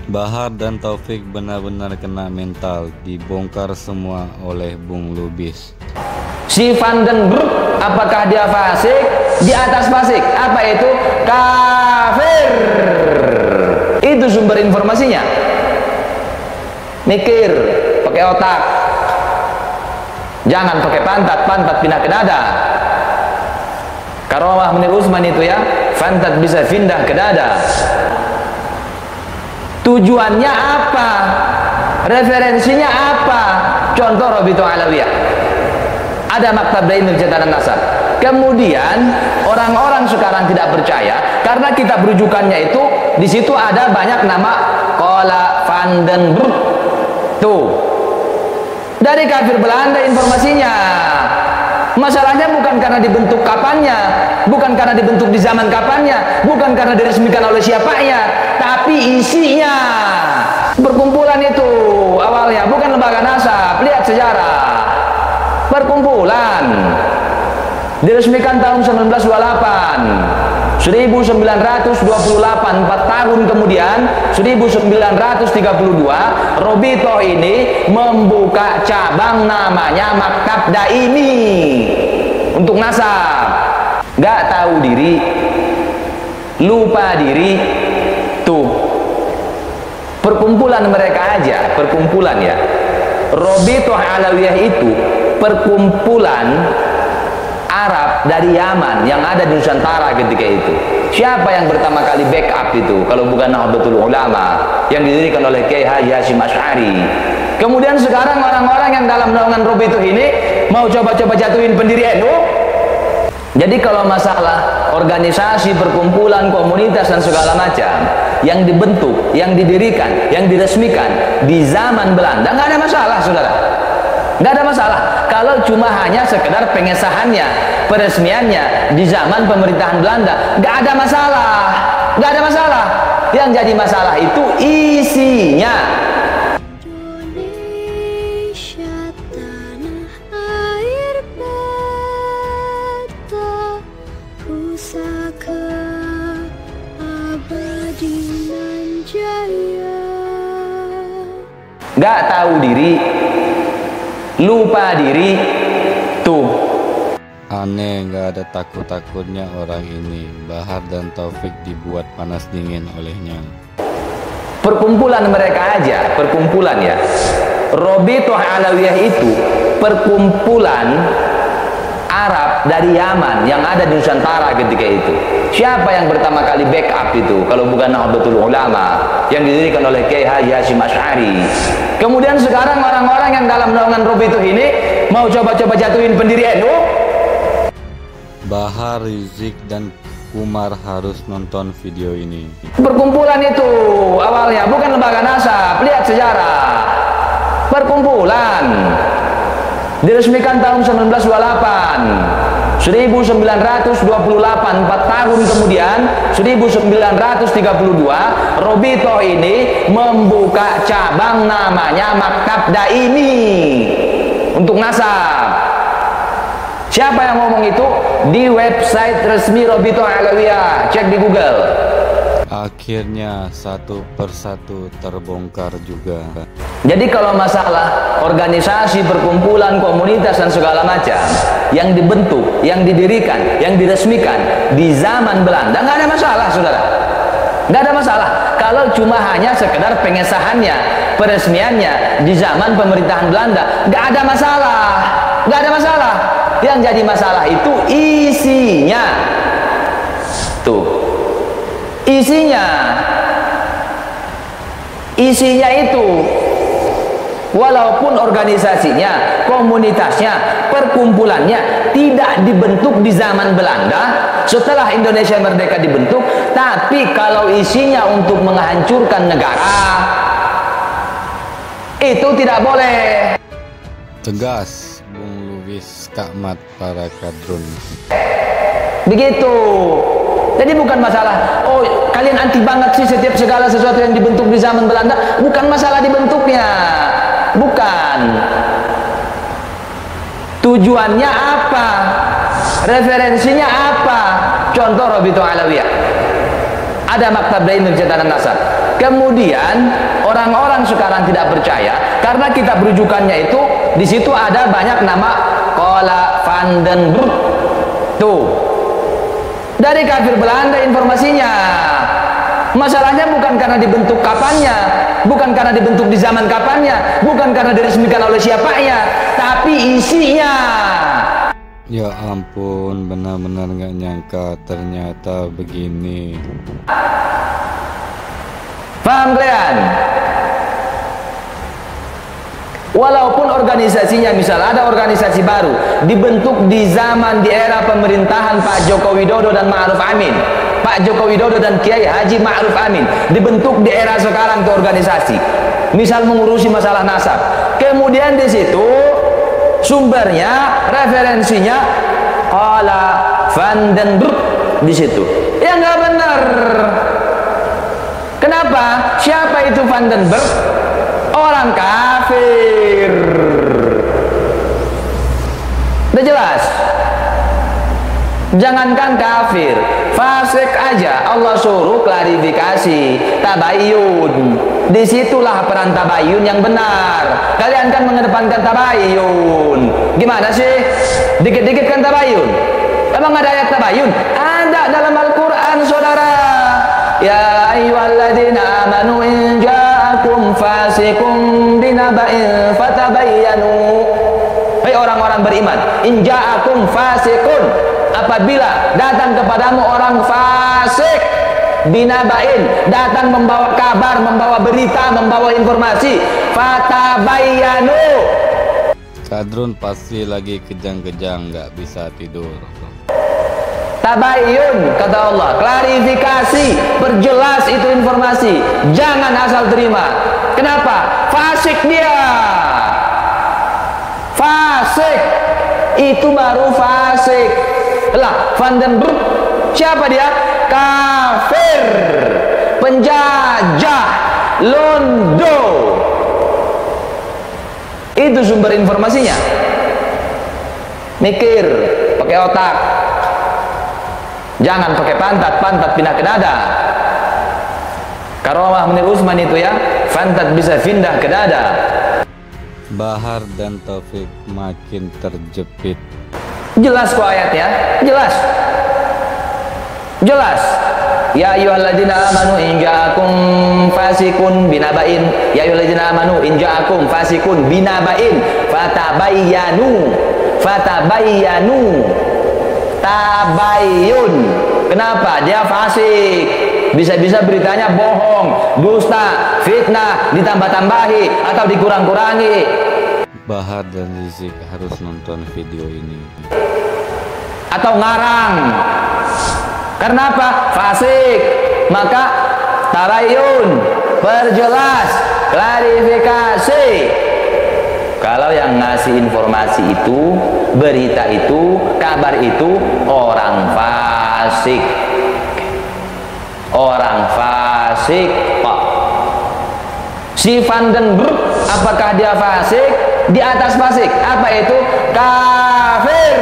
Bahar dan Taufik benar-benar kena mental, dibongkar semua oleh Bung Lubis. Si Van den Broek, apakah dia fasik? Di atas fasik, apa itu? Kafir. Itu sumber informasinya. Mikir, pakai otak. Jangan pakai pantat pindah ke dada. Karawah Munir Usman itu ya, pantat bisa pindah ke dada. Tujuannya apa? Referensinya apa? Contoh Robito Alawiyah. Ada maktab Dainul Cetakan Nasab. Kemudian orang-orang sekarang tidak percaya karena kitab rujukannya itu di situ ada banyak nama Qala Van den Broek. Tuh. Dari kafir Belanda informasinya. Masalahnya bukan karena dibentuk kapannya, bukan karena dibentuk di zaman kapannya, bukan karena diresmikan oleh siapanya, tapi isinya. Perkumpulan itu awalnya bukan lembaga nasab, lihat sejarah. Perkumpulan diresmikan tahun 1928, 1928, 4 tahun kemudian 1932 Robito ini membuka cabang namanya Maktab Daimi untuk nasab. Gak tahu diri, lupa diri. Tuh perkumpulan mereka aja, perkumpulan ya. Robito Alawiyah itu perkumpulan Arab dari Yaman yang ada di Nusantara ketika itu. Siapa yang pertama kali backup itu kalau bukan Nahdlatul Ulama yang didirikan oleh Kiai Haji Hasyim Asy'ari. Kemudian sekarang orang-orang yang dalam naungan Robito ini mau coba-coba jatuhin pendiri NU. Jadi kalau masalah organisasi, perkumpulan, komunitas dan segala macam yang dibentuk, yang didirikan, yang diresmikan di zaman Belanda nggak ada masalah, saudara. Nggak ada masalah kalau cuma hanya sekedar pengesahannya, peresmiannya di zaman pemerintahan Belanda. Nggak ada masalah, nggak ada masalah. Yang jadi masalah itu isinya. Indonesia tanah air beta, pusaka abadi nan jaya. Nggak tahu diri, lupa diri. Tuh Aneh, nggak ada takut-takutnya orang ini. Bahar dan Taufik dibuat panas dingin olehnya. perkumpulan mereka aja, perkumpulan ya. Robito Alawiyah itu perkumpulan Arab dari Yaman yang ada di Nusantara ketika itu. Siapa yang pertama kali backup itu kalau bukan Nahdlatul Ulama yang didirikan oleh Kiai Haji Hasyim Asy'ari. Kemudian sekarang orang-orang yang dalam naungan Robito ini mau coba-coba jatuhin pendiri NU. Bahar, Rizik, dan Umar harus nonton video ini. Perkumpulan itu awalnya bukan lembaga nasab, lihat sejarah. Perkumpulan diresmikan tahun 1928, 1928, 4 tahun kemudian 1932 Robito ini membuka cabang namanya Maktab Daimi untuk nasab. Siapa yang ngomong itu? Di website resmi Robito Alawiyah, cek di Google. Akhirnya satu persatu terbongkar juga. Jadi kalau masalah organisasi, perkumpulan, komunitas dan segala macam yang dibentuk, yang didirikan, yang diresmikan di zaman Belanda nggak ada masalah, saudara. Nggak ada masalah kalau cuma hanya sekedar pengesahannya, peresmiannya di zaman pemerintahan Belanda. Nggak ada masalah, nggak ada masalah. Yang jadi masalah itu isinya. Tuh, isinya itu walaupun organisasinya, komunitasnya, perkumpulannya tidak dibentuk di zaman Belanda, setelah Indonesia merdeka dibentuk, tapi kalau isinya untuk menghancurkan negara, itu tidak boleh. Tegas Bung Lubis Kakmat para kadrun. Begitu. Jadi bukan masalah, oh kalian anti banget sih setiap segala sesuatu yang dibentuk di zaman Belanda. Bukan masalah dibentuknya, bukan. Tujuannya apa? Referensinya apa? Contoh Robito Alawiyah. Ada Maktab Dainul Cetakan Nasab. Kemudian orang-orang sekarang tidak percaya karena kitab rujukannya itu di situ ada banyak nama Qala Van den Broek. Tuh. Dari kafir Belanda informasinya. Masalahnya bukan karena dibentuk kapannya, bukan karena dibentuk di zaman kapannya, bukan karena diresmikan oleh siapanya, tapi isinya. Ya ampun, benar-benar nggak nyangka ternyata begini. Paham kalian? Walaupun organisasinya, misal ada organisasi baru dibentuk di zaman di era pemerintahan Pak Joko Widodo dan Ma'ruf Amin, Pak Joko Widodo dan Kiai Haji Ma'ruf Amin dibentuk di era sekarang itu organisasi, misal mengurusi masalah nasab. Kemudian di situ sumbernya, referensinya Qala Van den Broek di situ. Ya nggak benar. Kenapa? Siapa itu Van den Broek? Orang kafir. Udah jelas? Jangankan kafir, fasik aja Allah suruh klarifikasi, tabayyun. Disitulah peran tabayyun yang benar. Kalian kan mengedepankan tabayyun. Gimana sih? Dikit-dikit kan tabayyun. Emang ada ayat tabayyun? Ada dalam Al-Quran, saudara. Ya ayyuhalladzina amanu in ja'akum fasikum binaba'in fatabayyanu. Hai orang-orang beriman, in ja'akum fasikun, apabila datang kepadamu orang fasik, binaba'in, datang membawa kabar, membawa berita, membawa informasi, fatabayyanu. Kadrun pasti lagi kejang-kejang nggak bisa tidur. Tabayyun, kata Allah, klarifikasi, perjelas itu informasi, jangan asal terima. Kenapa? Fasik dia, fasik, itu baru fasik. Lah, Van den Broek, siapa dia? Kafir, penjajah, londo. Itu sumber informasinya. Mikir, pakai otak. Jangan pakai pantat, pantat pindah ke dada. Karomah Munir Usman itu ya, pantat bisa pindah ke dada. Bahar dan Taufik makin terjepit. Jelas kok ayatnya, jelas. Jelas. Ya ayyuhalladzina amanu in ja'akum fasikun binaba'in. Ya ayyuhalladzina amanu in ja'akum fasikun binaba'in fatabayyanu. Fatabayyanu. Tabayyun. Kenapa? Dia fasik. Bisa-bisa beritanya bohong, dusta, fitnah, ditambah-tambahi atau dikurang-kurangi. Bahar dan Rizik harus nonton video ini. Atau ngarang. Karena apa? Fasik. Maka tabayyun, perjelas, klarifikasi. Kalau yang ngasih informasi itu, berita itu, kabar itu orang fasik. Orang fasik, Pak. Si Van den Broek, apakah dia fasik? Di atas fasik. Apa itu? Kafir.